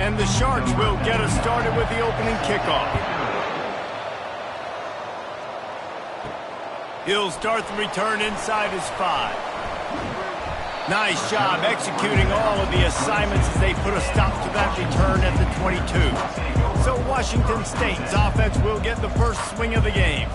And the Sharks will get us started with the opening kickoff. He'll start the return inside his 5. Nice job executing all of the assignments as they put a stop to that return at the 22. So Washington State's offense will get the first swing of the game.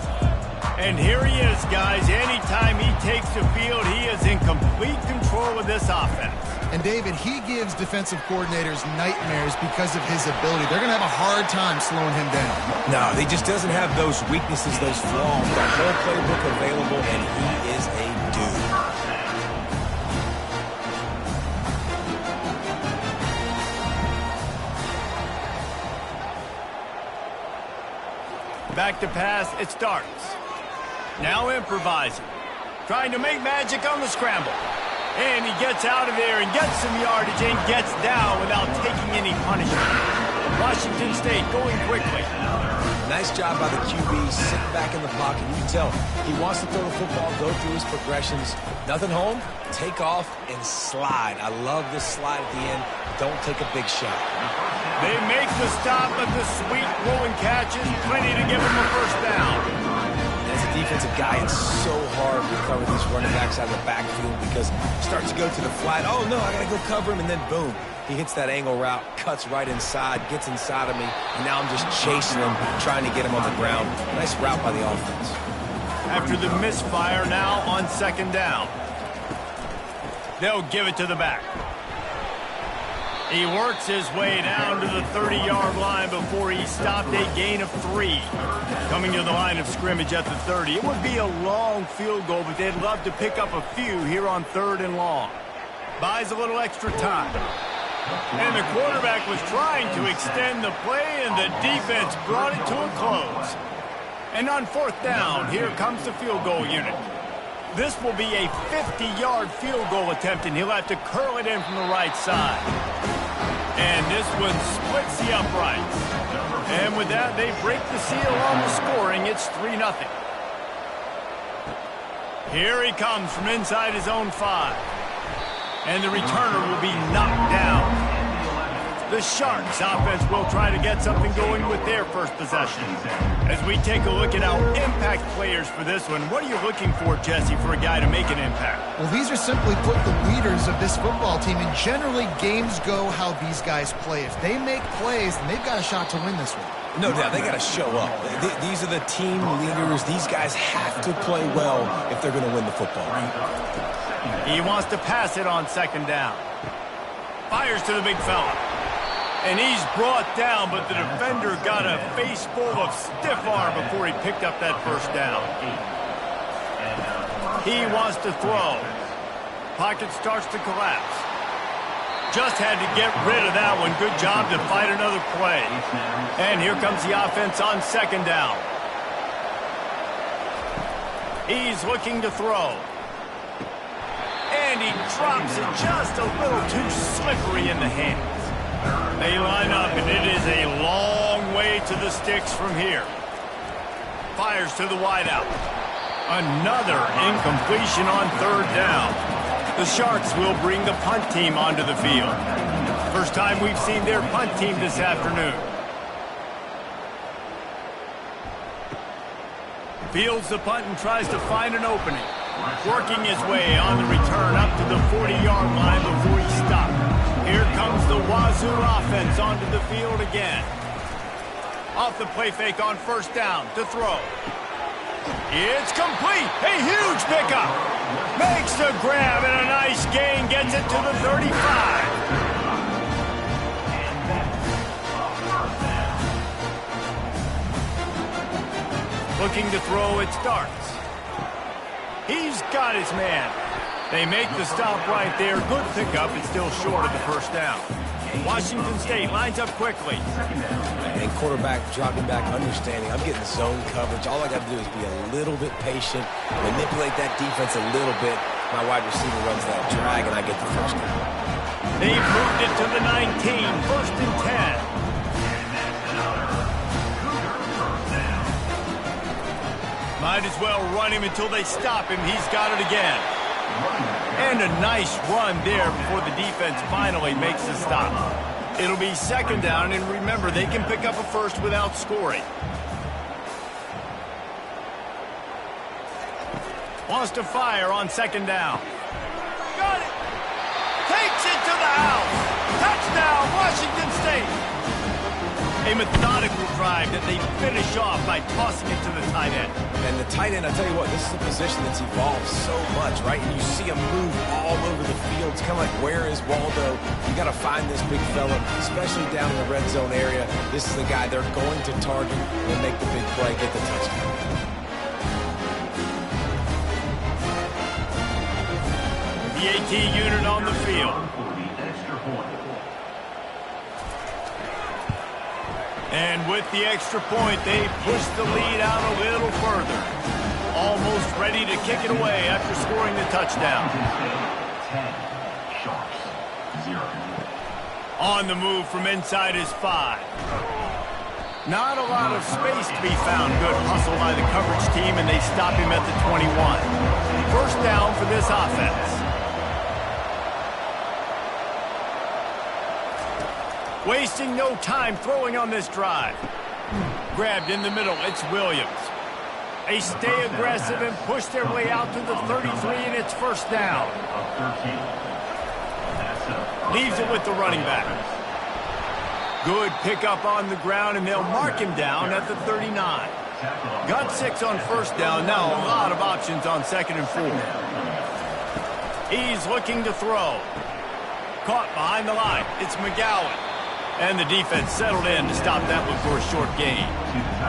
And here he is, guys. Anytime he takes the field, he is in complete control of this offense. And David, he gives defensive coordinators nightmares because of his ability. They're going to have a hard time slowing him down. No, he just doesn't have those weaknesses, those flaws. That whole playbook available, and he is a dude. Back to pass, it starts. Now improvising. Trying to make magic on the scramble. And he gets out of there and gets some yardage and gets down without taking any punishment. Washington State going quickly. Nice job by the QB, sitting back in the pocket. You can tell he wants to throw the football, go through his progressions. Nothing home, take off and slide. I love this slide at the end. Don't take a big shot. They make the stop, but the sweet rolling catch is plenty to give him a first down. As a defensive guy, it's so hard to cover these running backs out of the backfield because he starts to go to the flat. Oh, no, I got to go cover him, and then boom. He hits that angle route, cuts right inside, gets inside of me, and now I'm just chasing him, trying to get him on the ground. Nice route by the offense. After the misfire, now on second down. They'll give it to the back. He works his way down to the 30-yard line before he stopped, a gain of 3. Coming to the line of scrimmage at the 30. It would be a long field goal, but they'd love to pick up a few here on 3rd and long. Buys a little extra time. And the quarterback was trying to extend the play, and the defense brought it to a close. And on 4th down, here comes the field goal unit. This will be a 50-yard field goal attempt, and he'll have to curl it in from the right side. And this one splits the uprights. And with that, they break the seal on the scoring. It's 3-0. Here he comes from inside his own 5. And the returner will be knocked down. The Sharks offense will try to get something going with their first possession. As we take a look at our impact players for this one, what are you looking for, Jesse, for a guy to make an impact? Well, these are simply put the leaders of this football team, and generally games go how these guys play. If they make plays, then they've got a shot to win this one. No doubt, they got to show up. These are the team leaders. These guys have to play well if they're going to win the football. He wants to pass it on 2nd down. Fires to the big fella. And he's brought down, but the defender got a face full of stiff arm before he picked up that first down. He wants to throw. Pocket starts to collapse. Just had to get rid of that one. Good job to fight another play. And here comes the offense on 2nd down. He's looking to throw. And he drops it just a little too slippery in the hands. They line up, and it is a long way to the sticks from here. Fires to the wideout. Another incompletion on 3rd down. The Sharks will bring the punt team onto the field. First time we've seen their punt team this afternoon. Fields the punt and tries to find an opening. Working his way on the return up to the 40-yard line before he stopped. Here comes the Wazoo offense onto the field again. Off the play fake on 1st down to throw. It's complete. A huge pickup. Makes the grab and a nice gain. Gets it to the 35. Looking to throw, it starts. He's got his man. They make the stop right there. Good pickup. It's still short of the first down. Washington State lines up quickly. And quarterback dropping back, understanding. I'm getting zone coverage. All I got to do is be a little bit patient, manipulate that defense a little bit. My wide receiver runs that drag, and I get the first down. They've moved it to the 19. 1st and 10. Might as well run him until they stop him. He's got it again. And a nice run there before the defense finally makes the stop. It'll be second down, and remember, they can pick up a first without scoring. Wants to fire on second down. Got it! Takes it to the house! Touchdown, Washington State! A methodical drive that they finish off by tossing it to the tight end. And the tight end, I tell you what, this is a position that's evolved so much, right? And you see him move all over the field. It's kind of like, where is Waldo? You got to find this big fella, especially down in the red zone area. This is the guy they're going to target and make the big play, get the touchdown. The AT unit on the field. And with the extra point, they push the lead out a little further. Almost ready to kick it away after scoring the touchdown. 10, Sharps, 0. On the move from inside his 5. Not a lot of space to be found. Good hustle by the coverage team, and they stop him at the 21. First down for this offense. Wasting no time throwing on this drive. Grabbed in the middle, it's Williams. They stay aggressive and push their way out to the 33, and it's first down. Leaves it with the running back. Good pickup on the ground, and they'll mark him down at the 39. Got 6 on first down. Now a lot of options on second and 4. He's looking to throw. Caught behind the line. It's McGowan. And the defense settled in to stop that one for a short gain.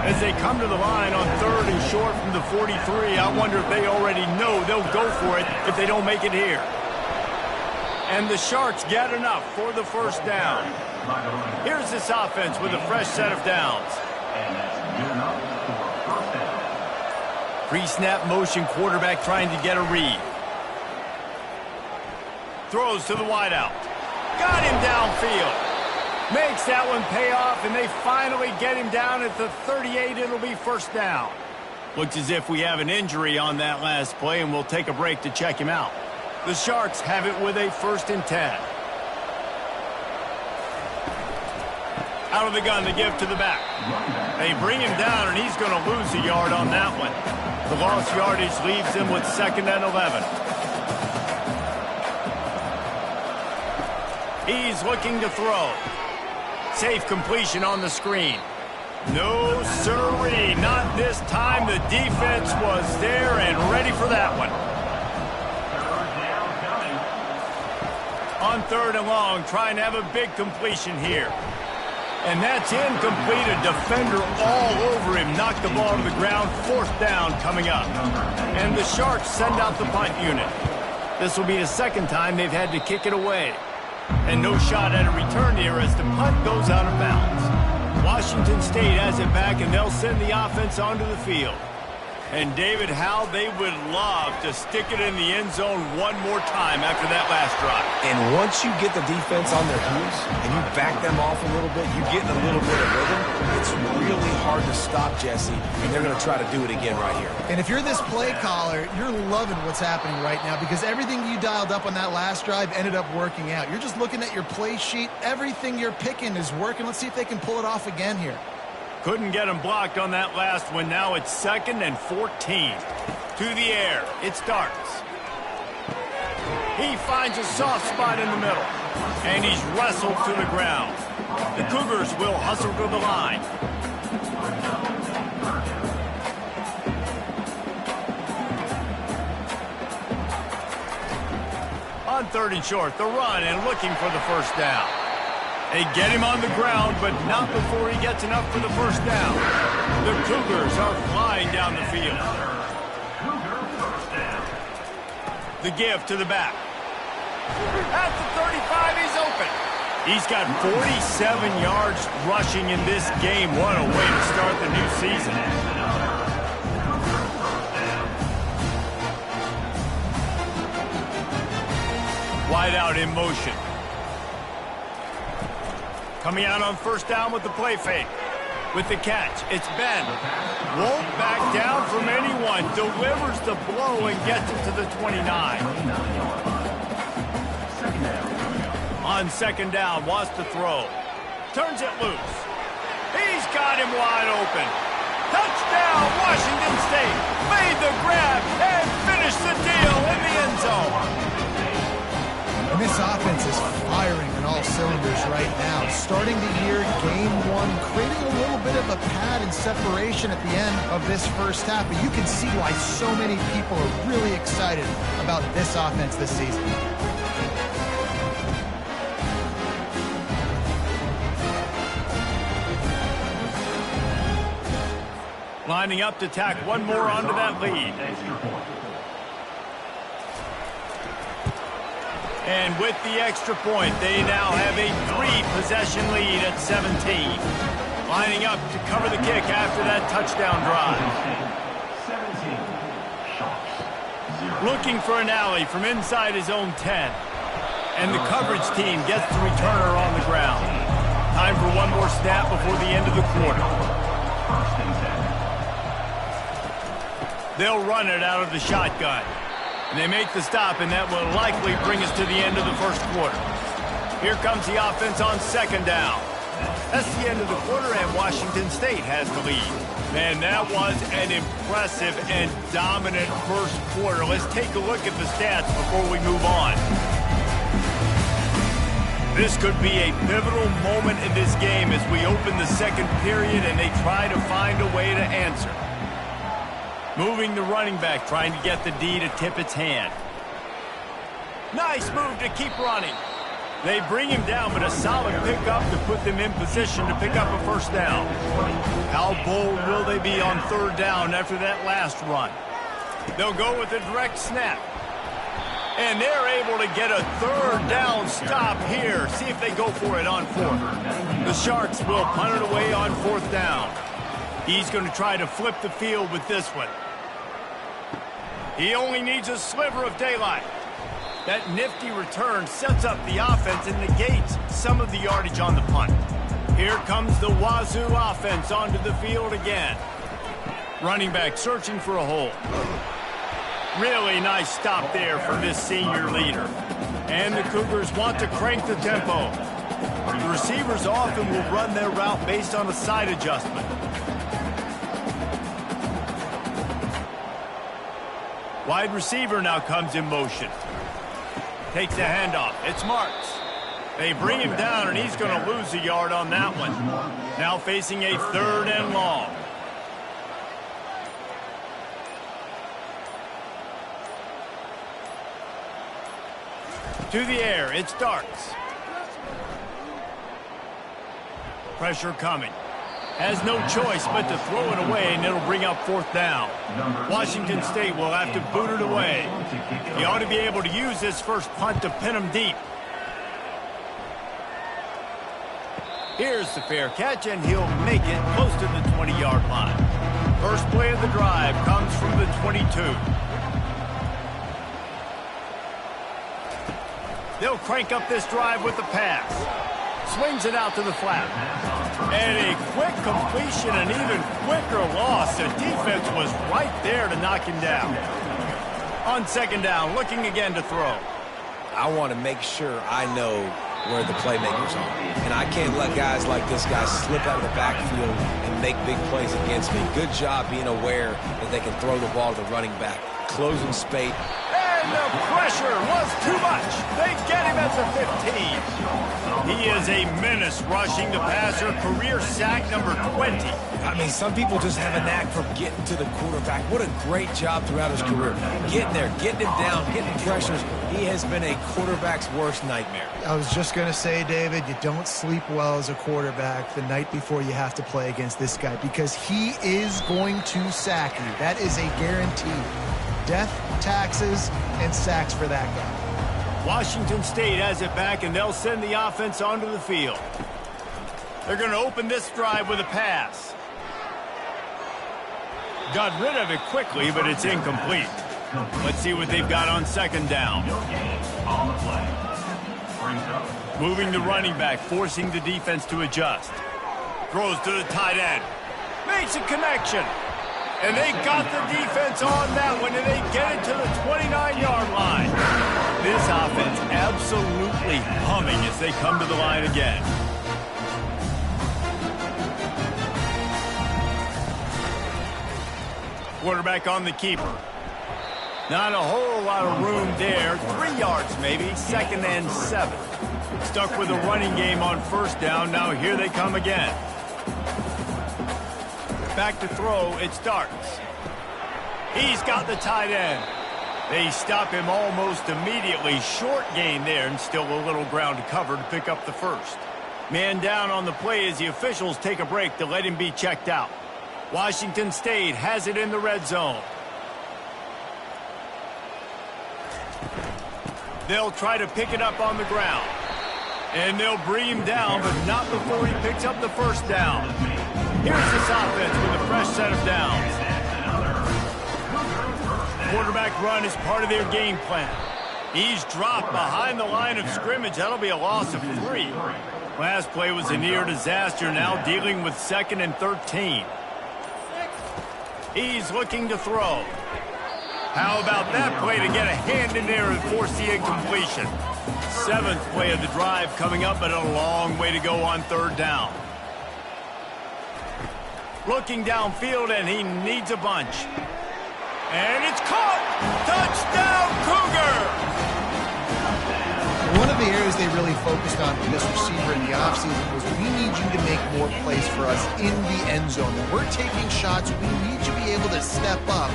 As they come to the line on third and short from the 43, I wonder if they already know they'll go for it if they don't make it here. And the Sharks get enough for the first down. Here's this offense with a fresh set of downs. Pre-snap motion, quarterback trying to get a read. Throws to the wideout. Got him downfield. Makes that one pay off, and they finally get him down at the 38. It'll be first down. Looks as if we have an injury on that last play, and we'll take a break to check him out. The Sharks have it with a 1st and 10. Out of the gun, the give to the back. They bring him down, and he's going to lose a yard on that one. The lost yardage leaves him with 2nd and 11. He's looking to throw. Safe completion on the screen. No, sirree, not this time. The defense was there and ready for that one. On 3rd and long, trying to have a big completion here. And that's incomplete. A defender all over him. Knocked the ball to the ground. 4th down coming up. And the Sharks send out the punt unit. This will be the 2nd time they've had to kick it away. And no shot at a return here as the punt goes out of bounds. Washington State has it back, and they'll send the offense onto the field. And David, how they would love to stick it in the end zone one more time after that last drive. And once you get the defense on their heels and you back them off a little bit, you get in a little bit of rhythm, it's really hard to stop, Jesse, and they're going to try to do it again right here. And if you're this play caller, you're loving what's happening right now because everything you dialed up on that last drive ended up working out. You're just looking at your play sheet. Everything you're picking is working. Let's see if they can pull it off again here. Couldn't get him blocked on that last one. Now it's 2nd and 14. To the air. It starts. He finds a soft spot in the middle. And he's wrestled to the ground. The Cougars will hustle to the line. On 3rd and short, the run and looking for the first down. They get him on the ground, but not before he gets enough for the first down. The Cougars are flying down the field. The give to the back. At the 35, he's open. He's got 47 yards rushing in this game. What a way to start the new season. Wide out in motion. Coming out on first down with the play fake. With the catch, it's Ben. Won't back down from anyone. Delivers the blow and gets it to the 29. On second down, wants to throw. Turns it loose. He's got him wide open. Touchdown, Washington State. Made the grab and finished the deal in the end zone. And this offense is firing on all cylinders right now. Starting the year, game one, creating a little bit of a pad and separation at the end of this first half. But you can see why so many people are really excited about this offense this season. Lining up to tack one more onto that lead. And with the extra point, they now have a 3-possession lead at 17. Lining up to cover the kick after that touchdown drive. Looking for an alley from inside his own 10. And the coverage team gets the returner on the ground. Time for one more snap before the end of the quarter. They'll run it out of the shotgun. And they make the stop, and that will likely bring us to the end of the first quarter. Here comes the offense on second down. That's the end of the quarter, and Washington State has the lead. Man, that was an impressive and dominant first quarter. Let's take a look at the stats before we move on. This could be a pivotal moment in this game as we open the second period and they try to find a way to answer. Moving the running back, trying to get the D to tip its hand. Nice move to keep running. They bring him down, but a solid pickup to put them in position to pick up a first down. How bold will they be on third down after that last run? They'll go with a direct snap. And they're able to get a third down stop here. See if they go for it on fourth. The Sharks will punt it away on fourth down. He's going to try to flip the field with this one. He only needs a sliver of daylight. That nifty return sets up the offense and negates some of the yardage on the punt. Here comes the Wazoo offense onto the field again. Running back searching for a hole. Really nice stop there from this senior leader. And the Cougars want to crank the tempo. The receivers often will run their route based on a side adjustment. Wide receiver now comes in motion. Takes the handoff. It's Marks. They bring him down, and he's going to lose a yard on that one. Now facing a third and long. To the air, it's Darts. Pressure coming. Has no choice but to throw it away, and it'll bring up fourth down. Washington State will have to boot it away. He ought to be able to use this first punt to pin him deep. Here's the fair catch, and he'll make it close to the 20-yard line. First play of the drive comes from the 22. They'll crank up this drive with the pass. Swings it out to the flat. And a quick completion, an even quicker loss. The defense was right there to knock him down. On second down, looking again to throw. I want to make sure I know where the playmakers are. And I can't let guys like this guy slip out of the backfield and make big plays against me. Good job being aware that they can throw the ball to the running back. Closing spate. And the pressure was too much. They get him at the 15. He is a menace rushing the passer. Career sack number 20. I mean, some people just have a knack for getting to the quarterback. What a great job throughout his career. Getting there, getting him down, hitting pressures. He has been a quarterback's worst nightmare. I was just going to say, David, you don't sleep well as a quarterback the night before you have to play against this guy because he is going to sack you. That is a guarantee. Death, taxes, and sacks for that guy. Washington State has it back, and they'll send the offense onto the field. They're going to open this drive with a pass. Got rid of it quickly, but it's incomplete. Let's see what they've got on second down. Moving the running back, forcing the defense to adjust. Throws to the tight end. Makes a connection. And they got the defense on that one, and they get it to the 29-yard line. This offense absolutely humming as they come to the line again. Quarterback on the keeper. Not a whole lot of room there. 3 yards maybe. 2nd and 7. Stuck with a running game on first down. Now here they come again. Back to throw. It starts. He's got the tight end. They stop him almost immediately. Short gain there and still a little ground to cover to pick up the first. Man down on the play as the officials take a break to let him be checked out. Washington State has it in the red zone. They'll try to pick it up on the ground. And they'll bring him down, but not before he picks up the first down. Here's this offense with a fresh set of downs. Quarterback run is part of their game plan. He's dropped behind the line of scrimmage. That'll be a loss of 3. Last play was a near disaster, now dealing with 2nd and 13. He's looking to throw. How about that play to get a hand in there and force the incompletion? 7th play of the drive coming up, but a long way to go on 3rd down. Looking downfield, and he needs a bunch. And it's caught! Touchdown, Cougar! One of the areas they really focused on for this receiver in the offseason was we need you to make more plays for us in the end zone. When we're taking shots, we need you to be able to step up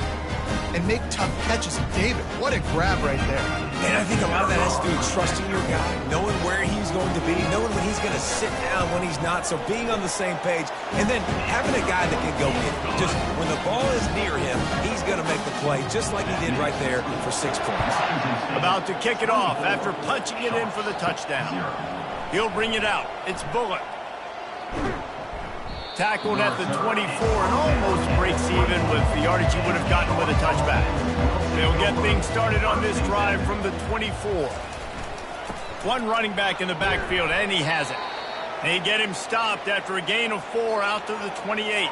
and make tough catches. And David, what a grab right there. And I think a lot of that has to do with trusting your guy, knowing where he's going to be, knowing when he's going to sit down, when he's not, so being on the same page, and then having a guy that can go get it. Just when the ball is near him, he's going to make the play, just like he did right there for 6 points. About to kick it off after punching it in for the touchdown. He'll bring it out. It's Bullock. Tackled at the 24 and almost breaks even with the yardage he would have gotten with a touchback. They'll get things started on this drive from the 24. One running back in the backfield, and he has it. They get him stopped after a gain of 4 out to the 28.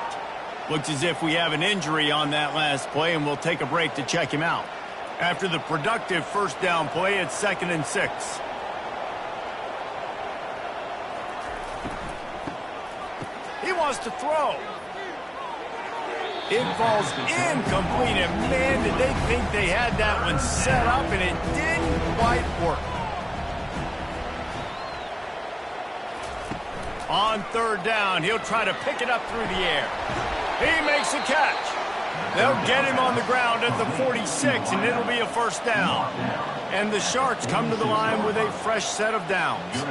Looks as if we have an injury on that last play, and we'll take a break to check him out. After the productive first down play, it's 2nd and 6. He wants to throw. It falls incomplete, and man, did they think they had that one set up, and it didn't quite work. On 3rd down, he'll try to pick it up through the air. He makes the catch. They'll get him on the ground at the 46, and it'll be a first down. And the Sharks come to the line with a fresh set of downs.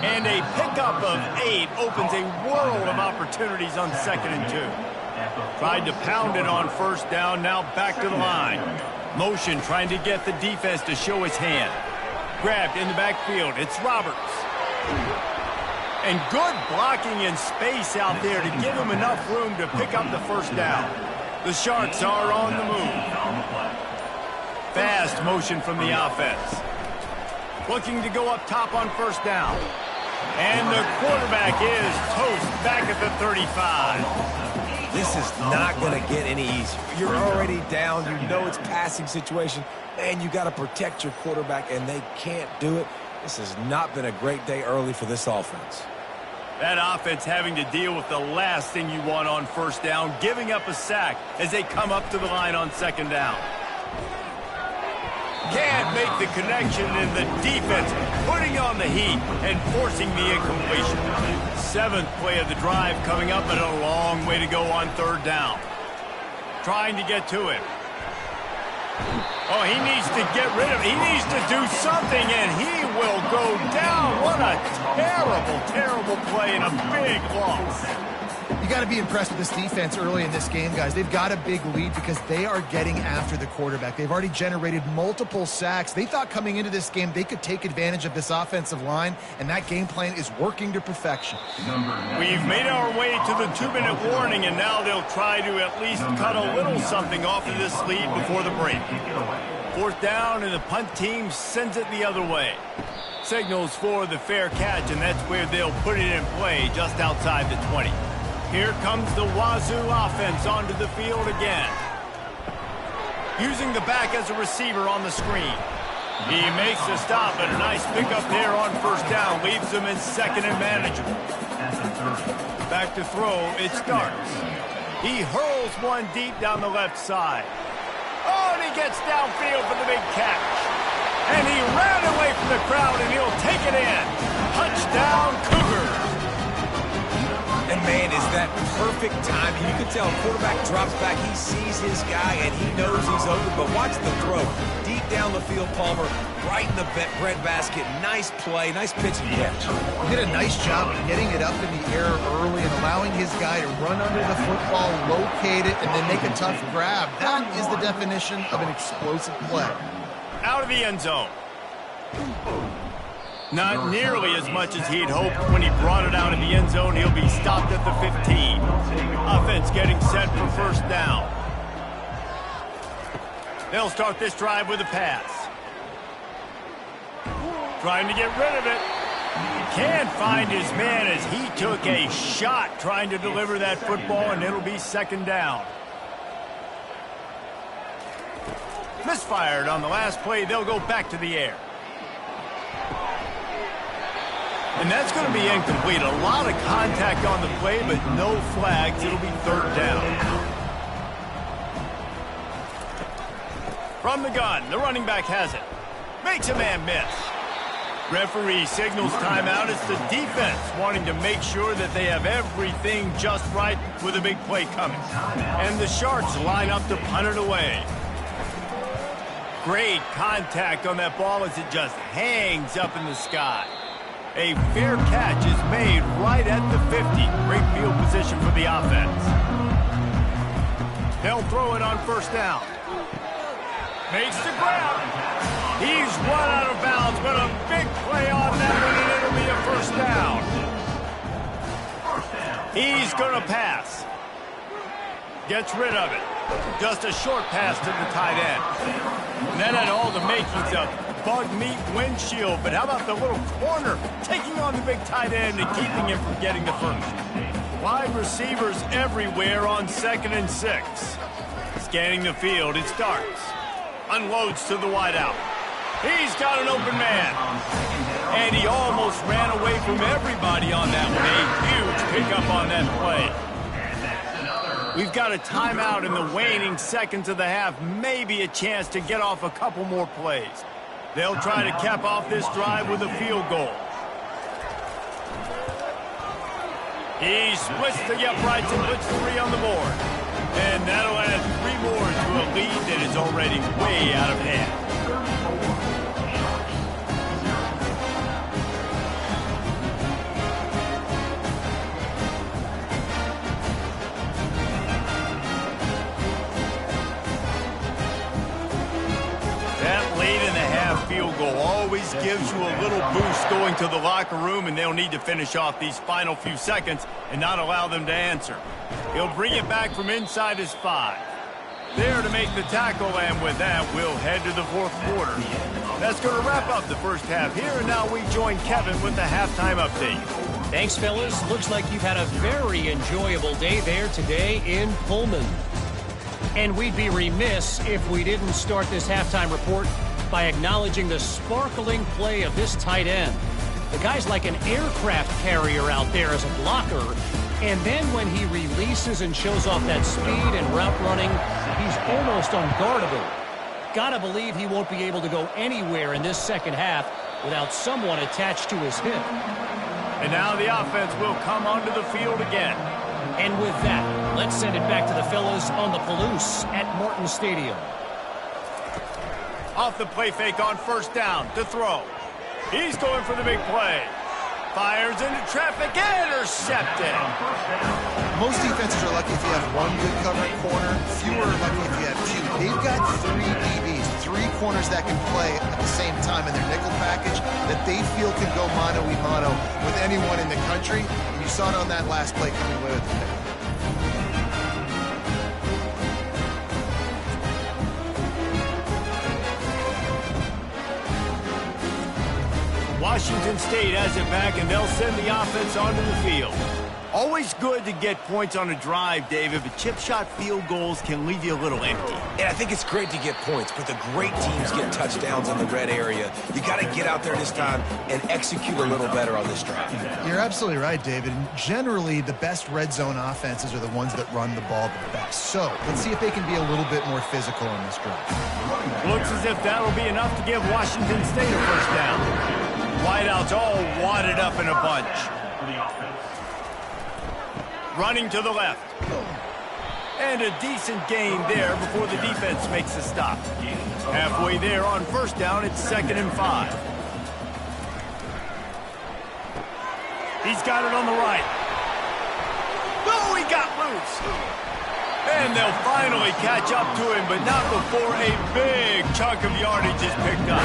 And a pickup of 8 opens a world of opportunities on 2nd and 2. Tried to pound it on first down, now back to the line. Motion trying to get the defense to show his hand. Grabbed in the backfield, it's Roberts. And good blocking in space out there to give him enough room to pick up the first down. The Sharks are on the move. Fast motion from the offense. Looking to go up top on first down. And the quarterback is toast back at the 35. This is not going to get any easier. You're already down. You know it's passing situation. And you got to protect your quarterback, and they can't do it. This has not been a great day early for this offense. That offense having to deal with the last thing you want on first down, giving up a sack as they come up to the line on 2nd down. Can't make the connection, and the defense putting on the heat and forcing the incompletion. 7th play of the drive coming up, and a long way to go on 3rd down. Trying to get to him. Oh, he needs to get rid of it. He needs to do something, and he will go down. What a terrible, terrible play and a big loss. You got to be impressed with this defense early in this game, guys. They've got a big lead because they are getting after the quarterback. They've already generated multiple sacks. They thought coming into this game they could take advantage of this offensive line, and that game plan is working to perfection. We've made our way to the 2-minute warning, and now they'll try to at least cut a little something off of this lead before the break. 4th down, and the punt team sends it the other way. Signals for the fair catch, and that's where they'll put it in play just outside the 20. Here comes the Wazoo offense onto the field again. Using the back as a receiver on the screen. He makes the stop, and a nice pickup there on first down. Leaves him in second and manageable. Back to throw, it starts. He hurls one deep down the left side. Oh, and he gets downfield for the big catch. And he ran away from the crowd, and he'll take it in. Touchdown, Cougars. And man, is that perfect timing. You can tell quarterback drops back, he sees his guy, and he knows he's open. But watch the throw. Deep down the field, Palmer, right in the breadbasket. Nice play, nice pitch and catch. He did a nice job of getting it up in the air early and allowing his guy to run under the football, locate it, and then make a tough grab. That is the definition of an explosive play. Out of the end zone. Not nearly as much as he'd hoped when he brought it out in the end zone. He'll be stopped at the 15. Offense getting set for first down. They'll start this drive with a pass. Trying to get rid of it. Can't find his man as he took a shot trying to deliver that football, and it'll be second down. Misfired on the last play. They'll go back to the air. And that's going to be incomplete. A lot of contact on the play, but no flags. It'll be third down. From the gun, the running back has it. Makes a man miss. Referee signals timeout. It's the defense wanting to make sure that they have everything just right with a big play coming. And the Sharks line up to punt it away. Great contact on that ball as it just hangs up in the sky. A fair catch is made right at the 50. Great field position for the offense. They'll throw it on first down. Makes the grab. He's run out of bounds, but a big play on that one, and it'll be a first down. He's going to pass. Gets rid of it. Just a short pass to the tight end. And that had all the makings of bug meat windshield, but how about the little corner taking on the big tight end and keeping him from getting the first? Wide receivers everywhere on 2nd and 6. Scanning the field, it starts. Unloads to the wideout. He's got an open man. And he almost ran away from everybody on that one. A huge pickup on that play. We've got a timeout in the waning seconds of the half. Maybe a chance to get off a couple more plays. They'll try to cap off this drive with a field goal. He splits the uprights and puts 3 on the board. And that'll add 3 more to a lead that is already way out of hand. Field goal always gives you a little boost going to the locker room, and they'll need to finish off these final few seconds and not allow them to answer. He'll bring it back from inside his 5. There to make the tackle, and with that, we'll head to the 4th quarter. That's going to wrap up the first half here, and now we join Kevin with the halftime update. Thanks, fellas. Looks like you've had a very enjoyable day there today in Pullman. And we'd be remiss if we didn't start this halftime report by acknowledging the sparkling play of this tight end. The guy's like an aircraft carrier out there as a blocker, and then when he releases and shows off that speed and route running, he's almost unguardable. Gotta believe he won't be able to go anywhere in this second half without someone attached to his hip. And now the offense will come onto the field again. And with that, let's send it back to the fellas on the Palouse at Martin Stadium. Off the play fake on first down to throw. He's going for the big play. Fires into traffic, intercepted. Most defenses are lucky if you have 1 good covering corner. Fewer are lucky if you have 2. They've got 3 DBs, 3 corners that can play at the same time in their nickel package that they feel can go mano-a-mano with anyone in the country. And you saw it on that last play coming away with the pick. Washington State has it back, and they'll send the offense onto the field. Always good to get points on a drive, David, but chip shot field goals can leave you a little empty. And I think it's great to get points, but the great teams get touchdowns in the red area. You got to get out there this time and execute a little better on this drive. You're absolutely right, David. And generally, the best red zone offenses are the ones that run the ball the best. So let's see if they can be a little bit more physical on this drive. Looks as if that'll be enough to give Washington State a first down. Wideouts all wadded up in a bunch. Running to the left. And a decent gain there before the defense makes a stop. Halfway there on first down, it's 2nd and 5. He's got it on the right. Oh, he got loose. And they'll finally catch up to him, but not before a big chunk of yardage is picked up.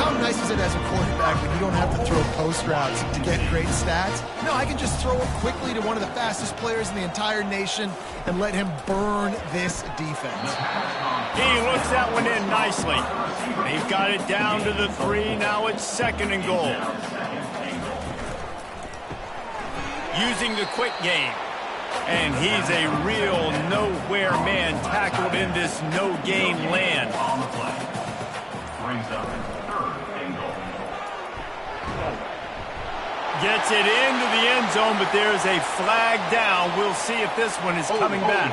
How nice is it as a quarterback when you don't have to throw post routes to get great stats? No, I can just throw it quickly to one of the fastest players in the entire nation and let him burn this defense. He looks that one in nicely. They've got it down to the 3. Now it's 2nd and goal. Using the quick game. And he's a real nowhere man tackled in this no-gain land. On the play. Brings up 3rd and goal. Gets it into the end zone, but there's a flag down. We'll see if this one is coming back.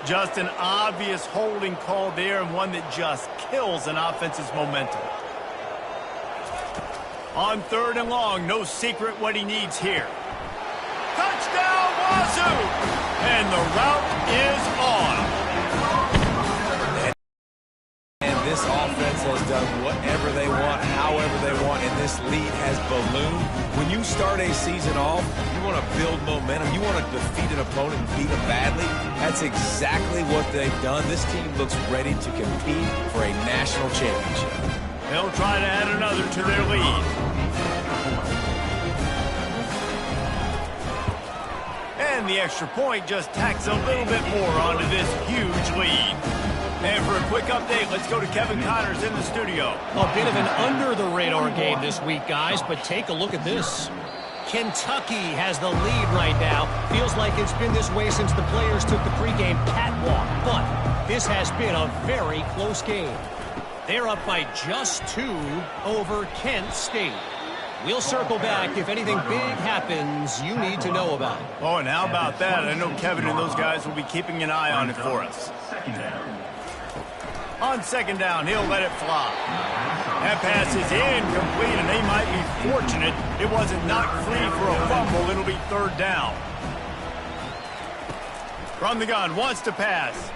Just an obvious holding call there, and one that just kills an offense's momentum. On 3rd and long, no secret what he needs here. Touchdown, Wazoo! And the route is on. And this offense has done whatever they want, however they want, and this lead has ballooned. When you start a season off, you want to build momentum. You want to defeat an opponent and beat them badly. That's exactly what they've done. This team looks ready to compete for a national championship. They'll try to add another to their lead. And the extra point just tacks a little bit more onto this huge lead. And for a quick update, let's go to Kevin Connors in the studio. A bit of an under-the-radar game this week, guys, but take a look at this. Kentucky has the lead right now. Feels like it's been this way since the players took the pregame catwalk, but this has been a very close game. They're up by just 2 over Kent State. We'll circle back if anything big happens you need to know about. Oh, and how about that? I know Kevin and those guys will be keeping an eye on it for us. On 2nd down, he'll let it fly. That pass is incomplete, and they might be fortunate it wasn't knocked free for a fumble. It'll be 3rd down. From the gun, wants to pass.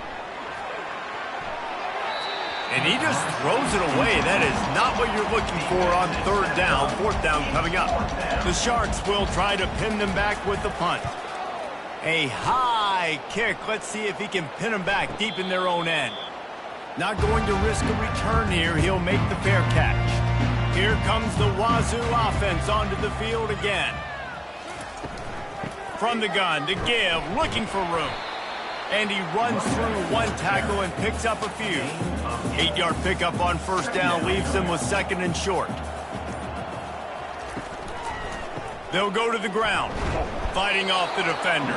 And he just throws it away. That is not what you're looking for on 3rd down. 4th down coming up. The Sharks will try to pin them back with the punt. A high kick. Let's see if he can pin them back deep in their own end. Not going to risk a return here. He'll make the fair catch. Here comes the Wazoo offense onto the field again. From the gun to give, looking for room. And he runs through one tackle and picks up a few. 8-yard pickup on 1st down leaves them with 2nd and short. They'll go to the ground, fighting off the defender.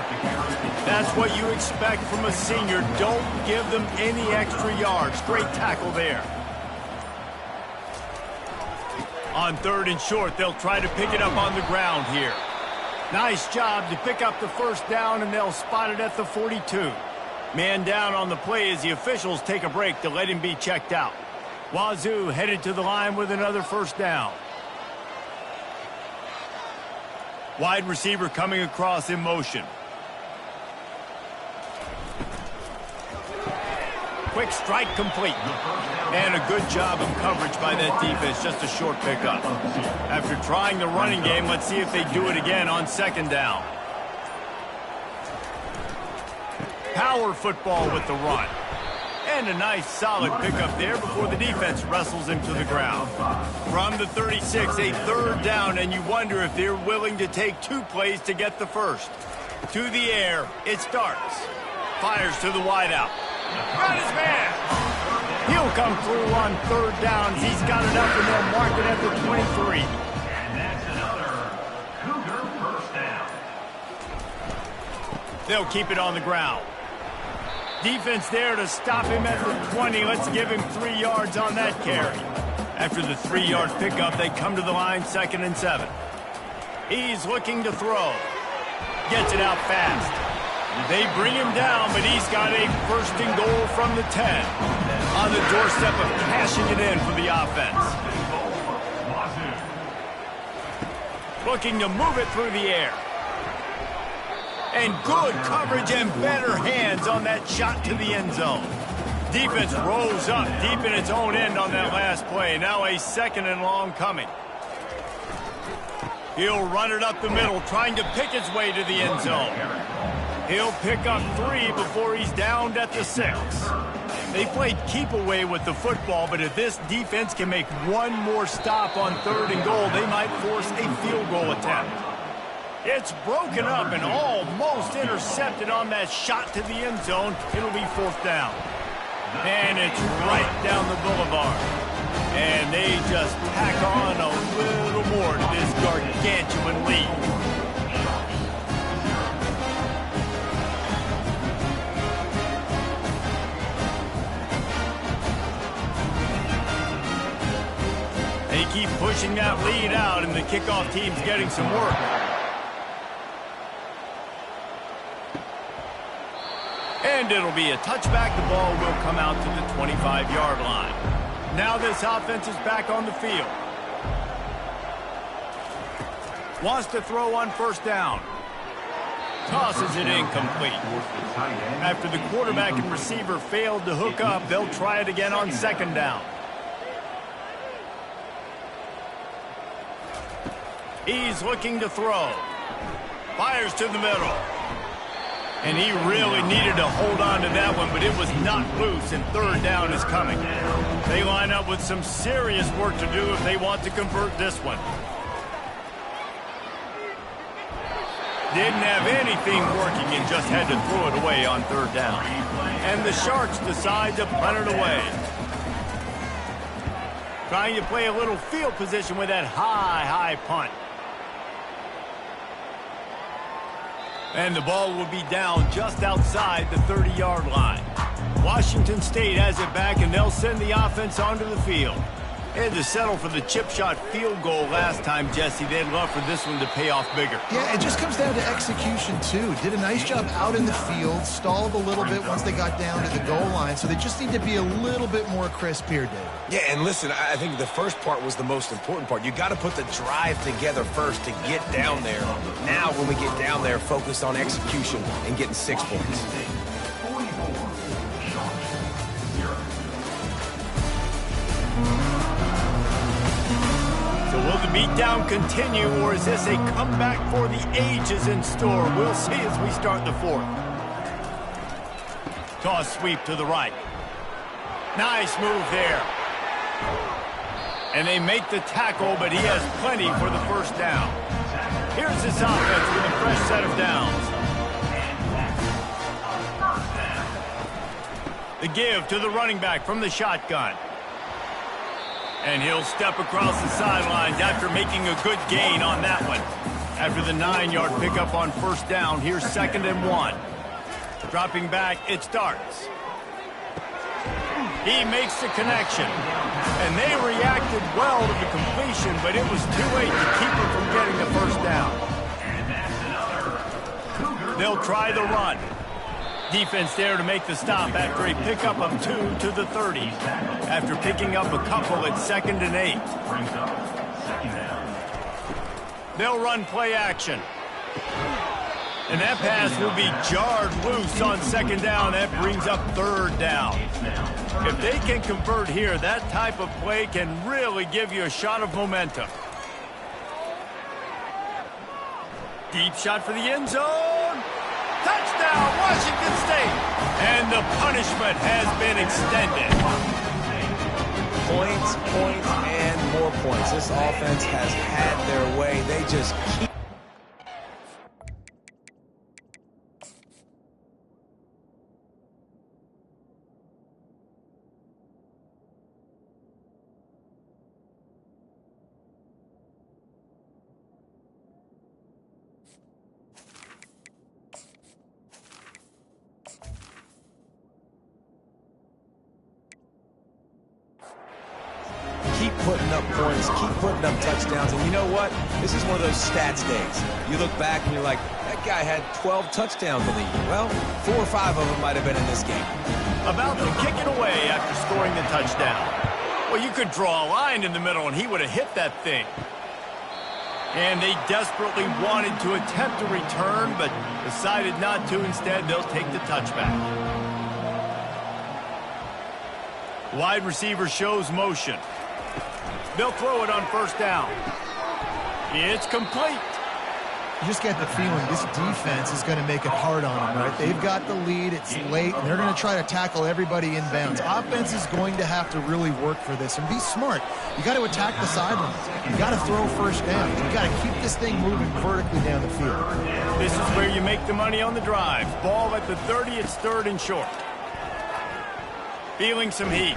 That's what you expect from a senior. Don't give them any extra yards. Great tackle there. On 3rd and short, they'll try to pick it up on the ground here. Nice job to pick up the 1st down, and they'll spot it at the 42. Man down on the play as the officials take a break to let him be checked out. Wazoo headed to the line with another 1st down. Wide receiver coming across in motion. Quick strike complete. And a good job of coverage by that defense. Just a short pickup. After trying the running game, let's see if they do it again on 2nd down. Power football with the run. And a nice solid pickup there before the defense wrestles him to the ground. From the 36, a 3rd down, and you wonder if they're willing to take 2 plays to get the 1st. To the air, it starts. Fires to the wideout. Got his man. He'll come through on third down. He's got it up, and they'll mark it at the 23. And that's another Cougar first down. They'll keep it on the ground. Defense there to stop him at the 20. Let's give him 3 yards on that carry. After the 3-yard pickup, they come to the line, 2nd and 7. He's looking to throw. Gets it out fast. They bring him down, but he's got a 1st and goal from the 10. On the doorstep of cashing it in for the offense. Looking to move it through the air. And good coverage and better hands on that shot to the end zone. Defense rolls up deep in its own end on that last play. Now a 2nd and long coming. He'll run it up the middle, trying to pick his way to the end zone. He'll pick up 3 before he's downed at the 6. They played keep away with the football, but if this defense can make one more stop on 3rd and goal, they might force a field goal attempt. It's broken up and almost intercepted on that shot to the end zone. It'll be 4th down. And it's right down the boulevard. And they just tack on a little more to this gargantuan lead. They keep pushing that lead out, and the kickoff team's getting some work. And it'll be a touchback. The ball will come out to the 25-yard line. Now this offense is back on the field. Wants to throw on 1st down. Tosses it incomplete. After the quarterback and receiver failed to hook up, they'll try it again on 2nd down. He's looking to throw. Fires to the middle. And he really needed to hold on to that one, but it was not loose, and 3rd down is coming. They line up with some serious work to do if they want to convert this one. Didn't have anything working and just had to throw it away on 3rd down. And the Sharks decide to punt it away. Trying to play a little field position with that high punt. And the ball will be down just outside the 30-yard line. Washington State has it back, and they'll send the offense onto the field. They had to settle for the chip shot field goal last time, Jesse. They'd love for this one to pay off bigger. Yeah, it just comes down to execution, too. Did a nice job out in the field, stalled a little bit once they got down to the goal line, so they just need to be a little bit more crisp here, Dave. Yeah, and listen, I think the first part was the most important part. You got to put the drive together first to get down there. Now, when we get down there, focus on execution and getting 6 points. So will the beatdown continue, or is this a comeback for the ages in store? We'll see as we start the 4th. Toss sweep to the right. Nice move there. And they make the tackle, but he has plenty for the 1st down. Here's this offense with a fresh set of downs. The give to the running back from the shotgun. And he'll step across the sidelines after making a good gain on that one. After the 9-yard pickup on 1st down, here's 2nd and 1. Dropping back, it starts. He makes the connection. And they reacted well to the completion, but it was too late to keep him from getting the 1st down. They'll try the run. Defense there to make the stop after a pickup of 2 to the 30. After picking up a couple at 2nd and 8. They'll run play action. And that pass will be jarred loose on 2nd down. That brings up 3rd down. If they can convert here, that type of play can really give you a shot of momentum. Deep shot for the end zone. Touchdown, Washington State. And the punishment has been extended. Points, and more points. This offense has had their way. They just keep keep putting up points, keep putting up touchdowns. And you know what? This is one of those stats days. You look back and you're like, that guy had 12 touchdowns in the year. Well, 4 or 5 of them might have been in this game. About to kick it away after scoring the touchdown. Well, you could draw a line in the middle, and he would have hit that thing. And they desperately wanted to attempt a return, but decided not to. Instead, they'll take the touchback. Wide receiver shows motion. They'll throw it on first down. It's complete. You just get the feeling this defense is going to make it hard on them, right? They've got the lead. It's late, and they're going to try to tackle everybody inbounds. Offense is going to have to really work for this and be smart. You got to attack the sidelines. You got to throw first down. You got to keep this thing moving vertically down the field. This is where you make the money on the drive. Ball at the 30, it's 3rd and short. Feeling some heat.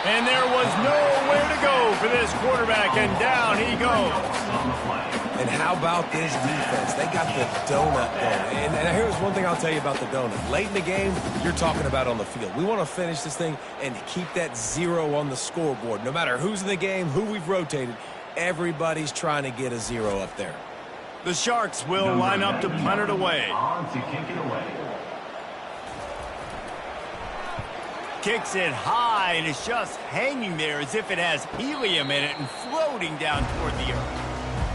And there was nowhere to go for this quarterback, and down he goes. And how about this defense? They got the donut going. And here's one thing I'll tell you about the donut. Late in the game, you're talking about on the field. We want to finish this thing and keep that 0 on the scoreboard. No matter who's in the game, who we've rotated, everybody's trying to get a 0 up there. The Sharks will line up to punt it away. On to kick it away. Kicks it high, and it's just hanging there as if it has helium in it and floating down toward the earth.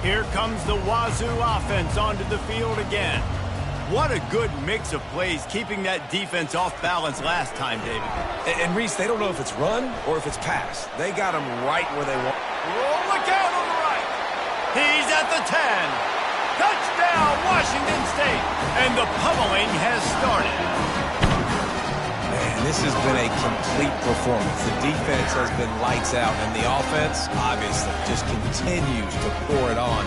Here comes the Wazoo offense onto the field again. What a good mix of plays, keeping that defense off balance last time, David. And Reese, they don't know if it's run or if it's pass. They got them right where they want. Oh, look out on the right. He's at the 10. Touchdown, Washington State. And the pummeling has started. Man, this has been a complete performance. The defense has been lights out, and the offense, obviously, just continues to pour it on.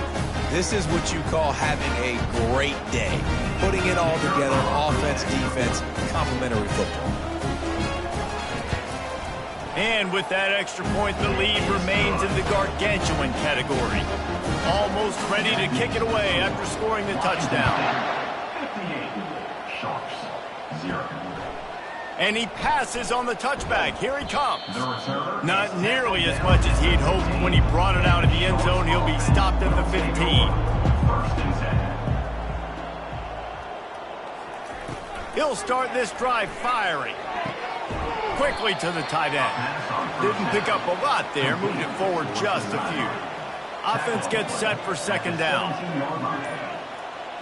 This is what you call having a great day. Putting it all together, offense, defense, complementary football. And with that extra point, the lead remains in the gargantuan category. Almost ready to kick it away after scoring the touchdown. 58, Sharks, 0. And he passes on the touchback. Here he comes. The returner. Not nearly as much as he'd hoped when he brought it out of the end zone. He'll be stopped at the 15. 1st and 10. He'll start this drive firing. Quickly to the tight end. Didn't pick up a lot there. Moved it forward just a few. Offense gets set for 2nd down. 17-yard line.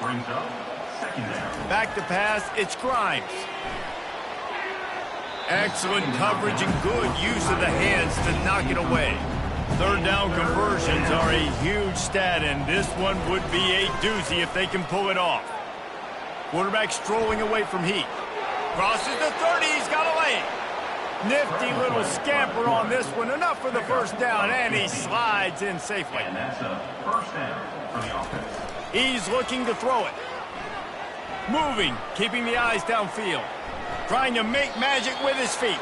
Brings up 2nd down. Back to pass. It's Grimes. Excellent coverage and good use of the hands to knock it away. 3rd down conversions are a huge stat, and this one would be a doozy if they can pull it off. Quarterback strolling away from heat. Crosses the 30. He's got a lane. Nifty little scamper on this one. Enough for the 1st down, and he slides in safely. And that's a 1st down for the offense. He's looking to throw it. Moving, keeping the eyes downfield. Trying to make magic with his feet.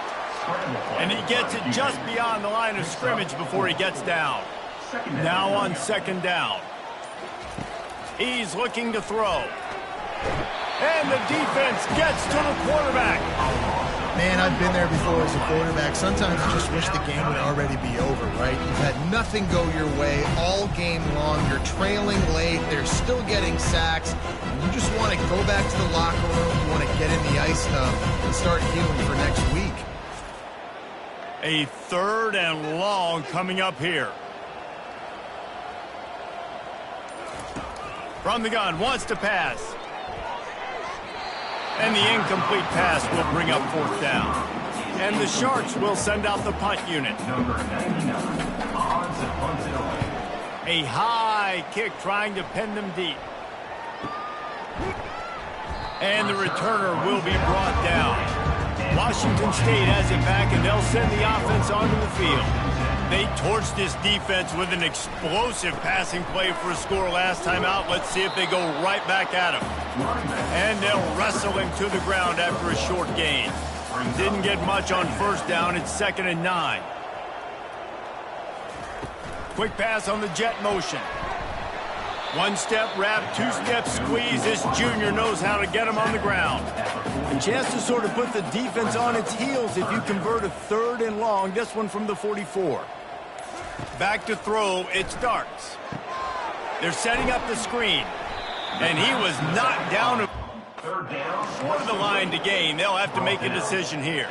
And he gets it just beyond the line of scrimmage before he gets down. Now on 2nd down. He's looking to throw. And the defense gets to the quarterback. Man, I've been there before as a quarterback. Sometimes you just wish the game would already be over, right? You've had nothing go your way all game long. You're trailing late. They're still getting sacks. You just want to go back to the locker room. You want to get in the ice tub and start healing for next week. A 3rd and long coming up here. From the gun, wants to pass. And the incomplete pass will bring up 4th down. And the Sharks will send out the punt unit. Number 99, odds and punts it away. A high kick trying to pin them deep. And the returner will be brought down. Washington State has it back, and they'll send the offense onto the field. They torched this defense with an explosive passing play for a score last time out. Let's see if they go right back at him. And they'll wrestle him to the ground after a short gain. Didn't get much on 1st down. It's 2nd and 9. Quick pass on the jet motion. 1-step wrap, 2-step squeeze. This junior knows how to get him on the ground. A chance to sort of put the defense on its heels if you convert a 3rd and long. This one from the 44. Back to throw, it starts. They're setting up the screen. And he was knocked down short of the line to gain. They'll have to make a decision here.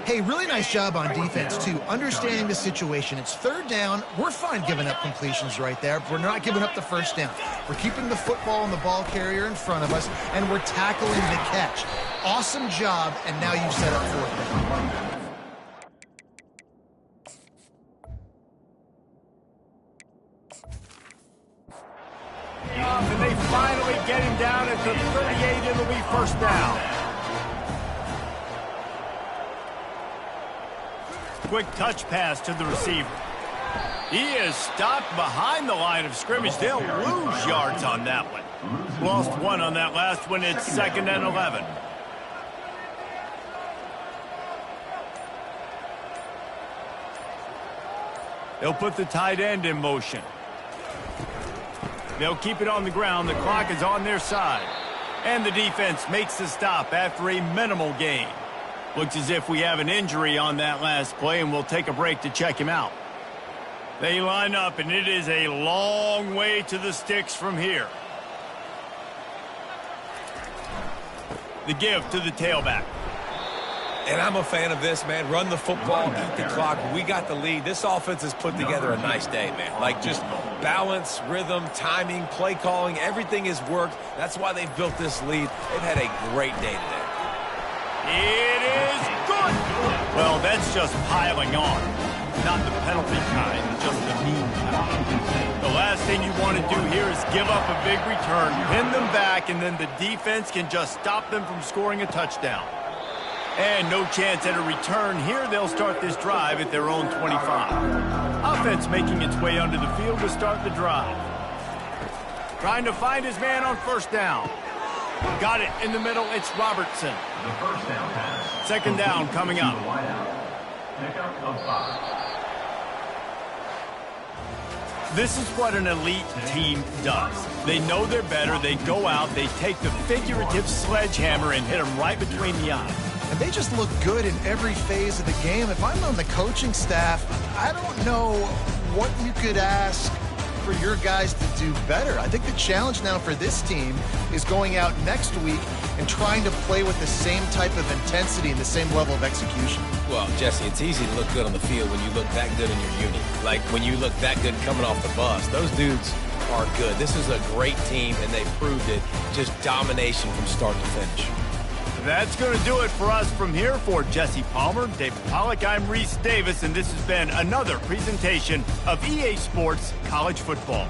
Hey, really nice job on defense, too, understanding the situation. It's third down. We're fine giving up completions right there. We're not giving up the first down. We're keeping the football and the ball carrier in front of us, and we're tackling the catch. Awesome job, and now you've set up fourth down. And they finally get him down at the 38. It'll be first down. Quick touch pass to the receiver. He is stopped behind the line of scrimmage. They'll lose yards on that one. Lost one on that last one. It's 2nd and 11. They'll put the tight end in motion. They'll keep it on the ground. The clock is on their side. And the defense makes the stop after a minimal gain. Looks as if we have an injury on that last play, and we'll take a break to check him out. They line up, and it is a long way to the sticks from here. The give to the tailback. And I'm a fan of this, man. Run the football, eat the clock. We got the lead. This offense has put together a nice day, man. Like, just balance, rhythm, timing, play calling, everything has worked. That's why they've built this lead. They've had a great day today. It is good. Well, that's just piling on. Not the penalty kind, just the mean kind. The last thing you want to do here is give up a big return, pin them back, and then the defense can just stop them from scoring a touchdown. And no chance at a return here. They'll start this drive at their own 25. Offense making its way onto the field to start the drive. Trying to find his man on first down. Got it in the middle. It's Robertson. The first down pass. 2nd down coming up. Pickup of 5. This is what an elite team does. They know they're better. They go out. They take the figurative sledgehammer and hit them right between the eyes. And they just look good in every phase of the game. If I'm on the coaching staff, I don't know what you could ask for your guys to do better. I think the challenge now for this team is going out next week and trying to play with the same type of intensity and the same level of execution. Well, Jesse, it's easy to look good on the field when you look that good in your uni. Like, when you look that good coming off the bus. Those dudes are good. This is a great team, and they proved it. Just domination from start to finish. That's going to do it for us from here. For Jesse Palmer, David Pollack, I'm Reese Davis, and this has been another presentation of EA Sports College Football.